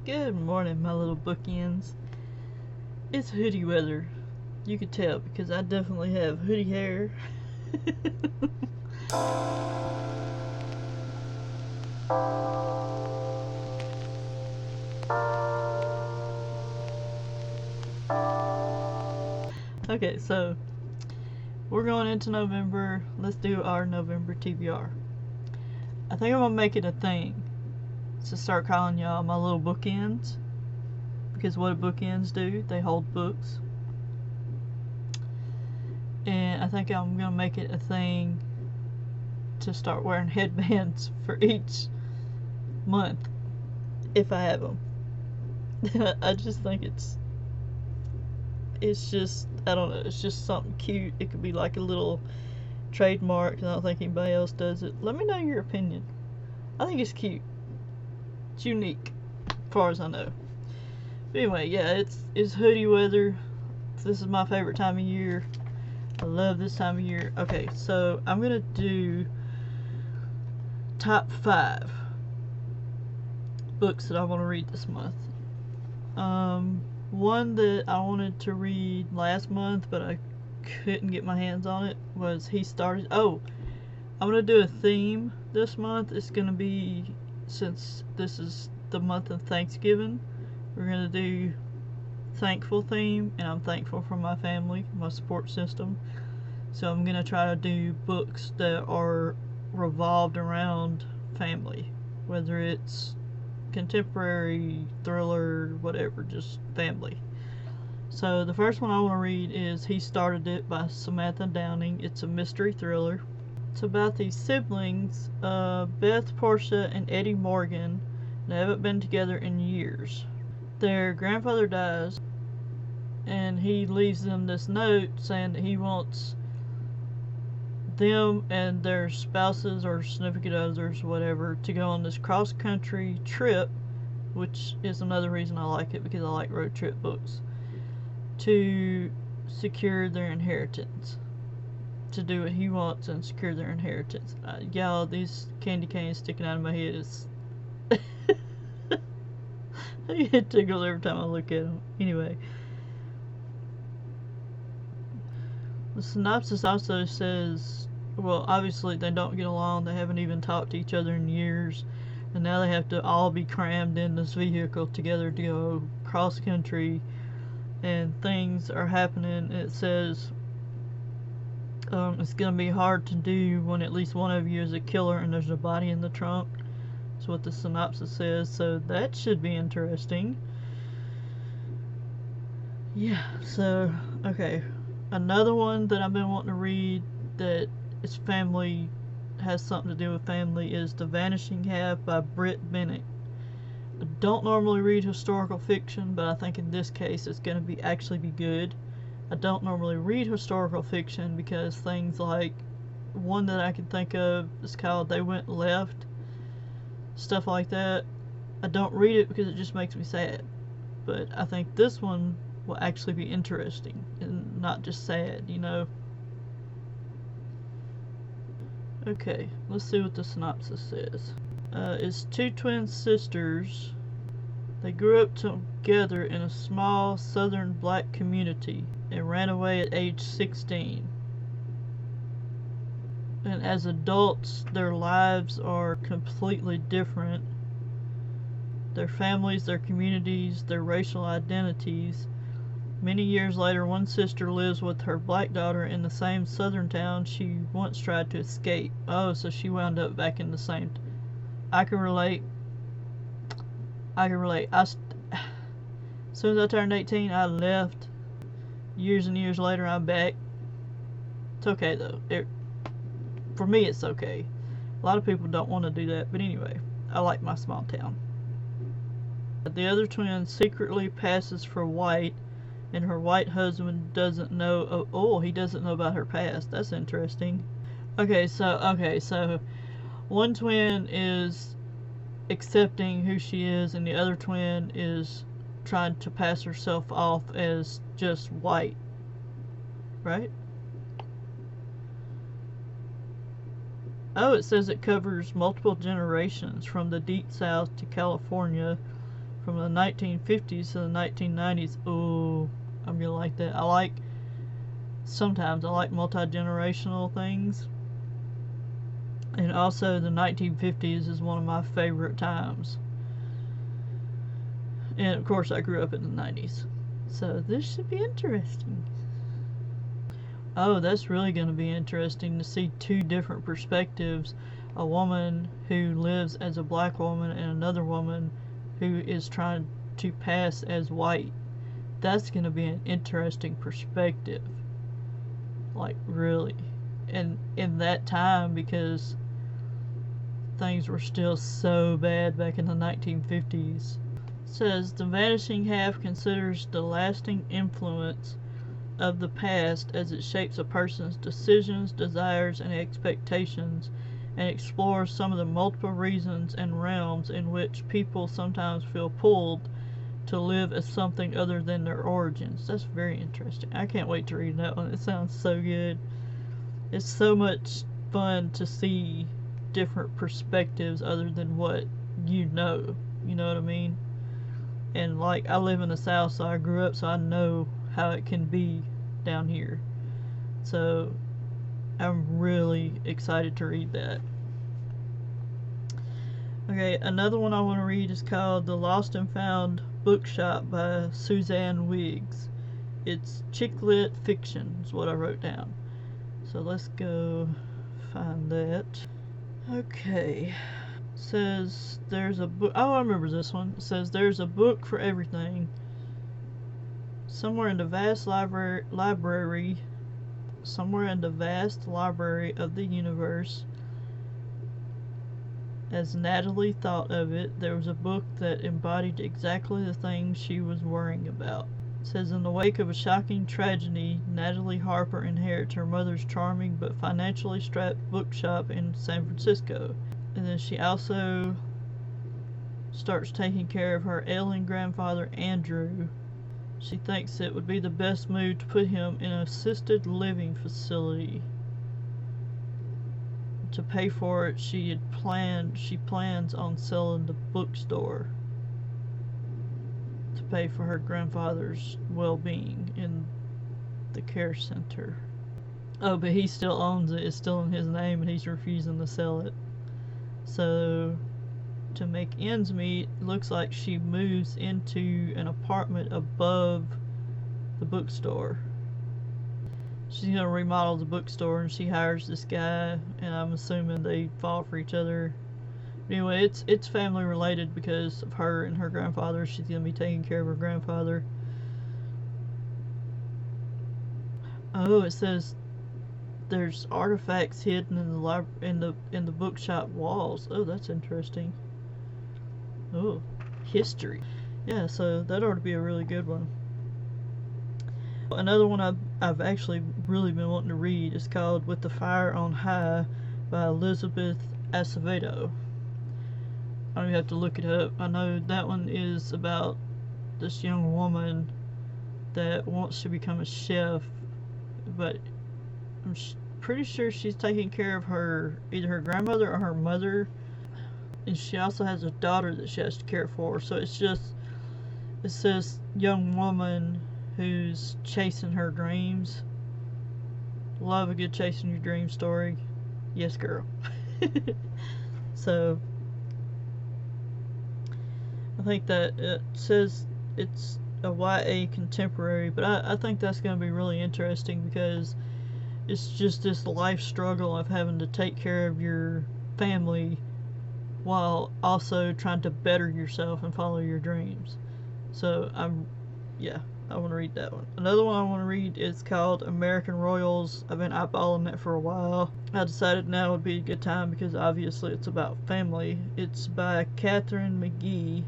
Good morning, my little bookends. It's hoodie weather. You could tell because I definitely have hoodie hair. Okay, so we're going into November. Let's do our November TBR. I think I'm gonna make it a thing to start calling y'all my little bookends, because what do bookends do? They hold books. And I think I'm gonna make it a thing to start wearing headbands for each month if I have them. I just think it's just, I don't know, it's just something cute. It could be like a little trademark, and I don't think anybody else does it. Let me know your opinion. I think it's cute. It's unique, as far as I know. But anyway, yeah, it's hoodie weather. This is my favorite time of year. I love this time of year. Okay, so I'm gonna do top 5 books that I want to read this month. One that I wanted to read last month, but I couldn't get my hands on it, was He Started. Oh, I'm gonna do a theme this month. It's gonna be, since this is the month of Thanksgiving, we're gonna do thankful theme, and I'm thankful for my family, my support system. So I'm gonna try to do books that are revolved around family, whether it's contemporary, thriller, whatever, just family. So the first one I want to read is He Started It by Samantha Downing. It's a mystery thriller. It's about these siblings, Beth, Portia, and Eddie Morgan. They haven't been together in years. Their grandfather dies, and he leaves them this note saying that he wants them and their spouses or significant others, whatever, to go on this cross-country trip, which is another reason I like it, because I like road trip books, to secure their inheritance, to do what he wants and secure their inheritance. Y'all, these candy canes sticking out of my head is I get tickled every time I look at them. Anyway, the synopsis also says, well, obviously they don't get along. They haven't even talked to each other in years, and now they have to all be crammed in this vehicle together to go cross country, and things are happening. It says it's going to be hard to do when at least one of you is a killer and there's a body in the trunk. That's what the synopsis says, so that should be interesting. Yeah, so, okay. Another one that I've been wanting to read that is family, has something to do with family, is The Vanishing Half by Britt Bennett. I don't normally read historical fiction, but I think in this case it's going to be actually be good. I don't normally read historical fiction because things like, one that I can think of is called They Went Left, stuff like that. I don't read it because it just makes me sad, but I think this one will actually be interesting and not just sad, you know. Okay, let's see what the synopsis says. It's two twin sisters. They grew up together in a small southern black community and ran away at age 16. And as adults, their lives are completely different. Their families, their communities, their racial identities. Many years later, one sister lives with her black daughter in the same southern town she once tried to escape. Oh, so she wound up back in the same. I can relate. As soon as I turned 18, I left. Years and years later, I'm back. It's okay though. For me, it's okay. A lot of people don't want to do that, but anyway, I like my small town. The other twin secretly passes for white, and her white husband doesn't know. Oh, he doesn't know about her past. That's interesting. Okay, so one twin is accepting who she is, and the other twin is trying to pass herself off as just white, right? Oh, it says it covers multiple generations from the deep south to California, from the 1950s to the 1990s. Ooh, I'm gonna like that. Sometimes I like multi-generational things. And also the 1950s is one of my favorite times. And of course I grew up in the 90s. So this should be interesting. Oh, that's really going to be interesting to see two different perspectives. A woman who lives as a black woman and another woman who is trying to pass as white. That's going to be an interesting perspective. Like, really. And in that time, because things were still so bad back in the 1950s. It says, The Vanishing Half considers the lasting influence of the past as it shapes a person's decisions, desires, and expectations, and explores some of the multiple reasons and realms in which people sometimes feel pulled to live as something other than their origins. That's very interesting. I can't wait to read that one. It sounds so good. It's so much fun to see different perspectives other than what you know. You know what I mean? And like, I live in the South, so I grew up, so I know how it can be down here. So I'm really excited to read that. Okay, another one I want to read is called The Lost and Found Bookshop by Suzanne Wiggs. It's chick lit fiction is what I wrote down. So let's go find that. Okay. Says there's a book. Oh, I remember this one. It says there's a book for everything. Somewhere in the vast library of the universe, as Natalie thought of it, there was a book that embodied exactly the things she was worrying about. It says, in the wake of a shocking tragedy, Natalie Harper inherits her mother's charming but financially strapped bookshop in San Francisco. And then she also starts taking care of her ailing grandfather, Andrew. She thinks it would be the best move to put him in an assisted living facility. To pay for it, she plans on selling the bookstore to pay for her grandfather's well-being in the care center. Oh, but he still owns it. It's still in his name, and he's refusing to sell it. So, to make ends meet, looks like she moves into an apartment above the bookstore. She's gonna remodel the bookstore, and she hires this guy, and I'm assuming they fall for each other. Anyway, it's family related because of her and her grandfather. She's gonna be taking care of her grandfather. Oh, it says there's artifacts hidden in the bookshop walls. Oh, that's interesting. Oh, history. Yeah, so that ought to be a really good one. Another one I've actually really been wanting to read is called With the Fire on High by Elizabeth Acevedo. I don't even have to look it up. I know that one is about this young woman that wants to become a chef, but I'm pretty sure she's taking care of either her grandmother or her mother, and she also has a daughter that she has to care for. So it's this young woman who's chasing her dreams. Love a good chasing your dream story. Yes, girl. So I think that it says it's a YA contemporary, but I think that's going to be really interesting because it's just this life struggle of having to take care of your family while also trying to better yourself and follow your dreams. So I want to read that one. Another one I want to read is called American Royals. I've been eyeballing that for a while. I decided now would be a good time because obviously it's about family. It's by Catherine McGee.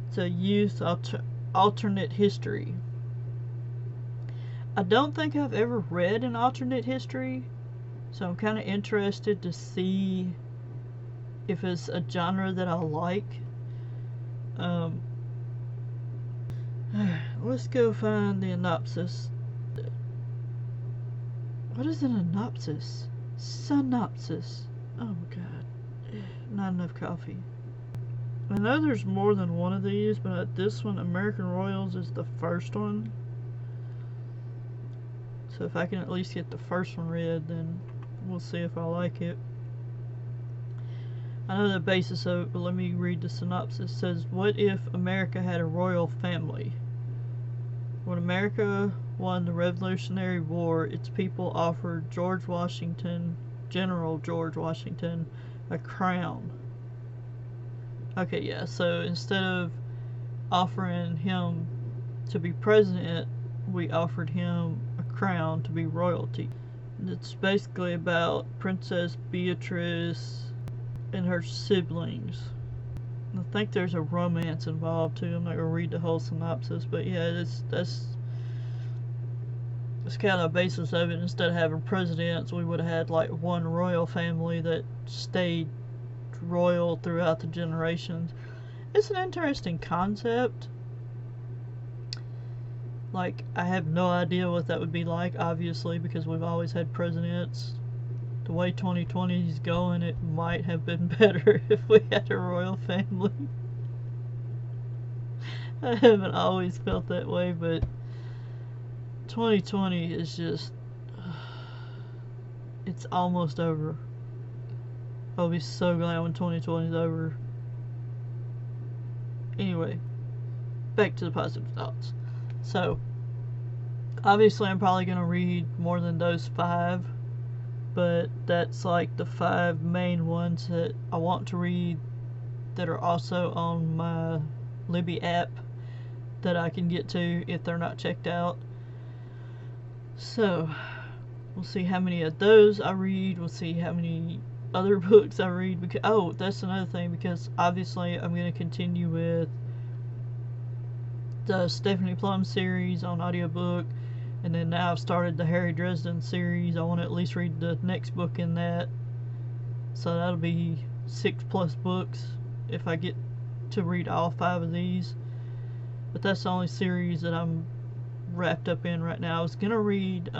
It's a youth alternate history. I don't think I've ever read an alternate history, so I'm kind of interested to see if it's a genre that I like. Let's go find the synopsis. What is an synopsis? Synopsis. Oh my god. Not enough coffee. I know there's more than one of these, but this one, American Royals, is the first one. So if I can at least get the first one read, then we'll see if I like it. I know the basis of it, but let me read the synopsis. It says, what if America had a royal family? When America won the Revolutionary War, its people offered General George Washington, a crown. Okay, yeah, so instead of offering him to be president, we offered him a crown to be royalty. It's basically about Princess Beatrice and her siblings. I think there's a romance involved too. I'm not gonna read the whole synopsis, but yeah, that's kind of the basis of it. Instead of having presidents, we would have had like one royal family that stayed royal throughout the generations. It's an interesting concept. Like, I have no idea what that would be like, obviously, because we've always had presidents. The way 2020 is going, it might have been better if we had a royal family. I haven't always felt that way, but 2020 is just... it's almost over. I'll be so glad when 2020 is over. Anyway, back to the positive thoughts. So, obviously I'm probably going to read more than those 5, but that's like the 5 main ones that I want to read that are also on my Libby app that I can get to if they're not checked out. So, we'll see how many of those I read, we'll see how many other books I read, because, oh, that's another thing, because obviously I'm going to continue with the Stephanie Plum series on audiobook, and then now I've started the Harry Dresden series. I want to at least read the next book in that, so that'll be 6+ books if I get to read all 5 of these. But that's the only series that I'm wrapped up in right now. I was gonna read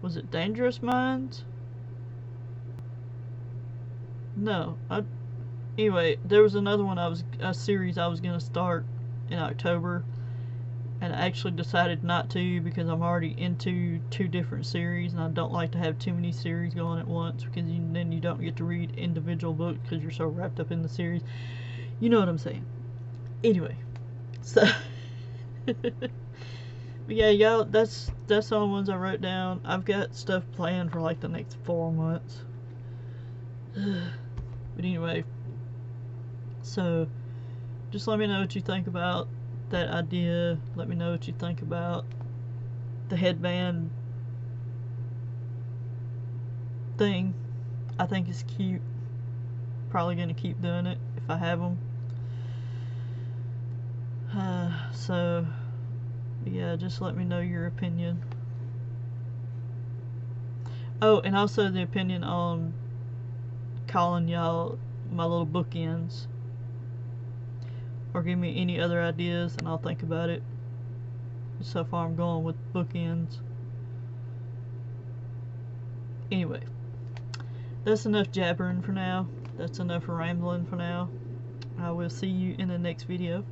was it Dangerous Minds? No, anyway, there was another one a series I was gonna start in October, and I actually decided not to because I'm already into 2 different series, and I don't like to have too many series going at once, because then you don't get to read individual books because you're so wrapped up in the series. You know what I'm saying. Anyway, so but yeah, y'all, that's all the ones I wrote down. I've got stuff planned for like the next 4 months. But anyway, so just let me know what you think about that idea. Let me know what you think about the headband thing. I think it's cute. Probably gonna keep doing it if I have them. So yeah, just let me know your opinion. Oh, and also the opinion on calling y'all my little bookends, or give me any other ideas and I'll think about it. So far I'm going with bookends. Anyway, that's enough jabbering for now. That's enough rambling for now. I will see you in the next video.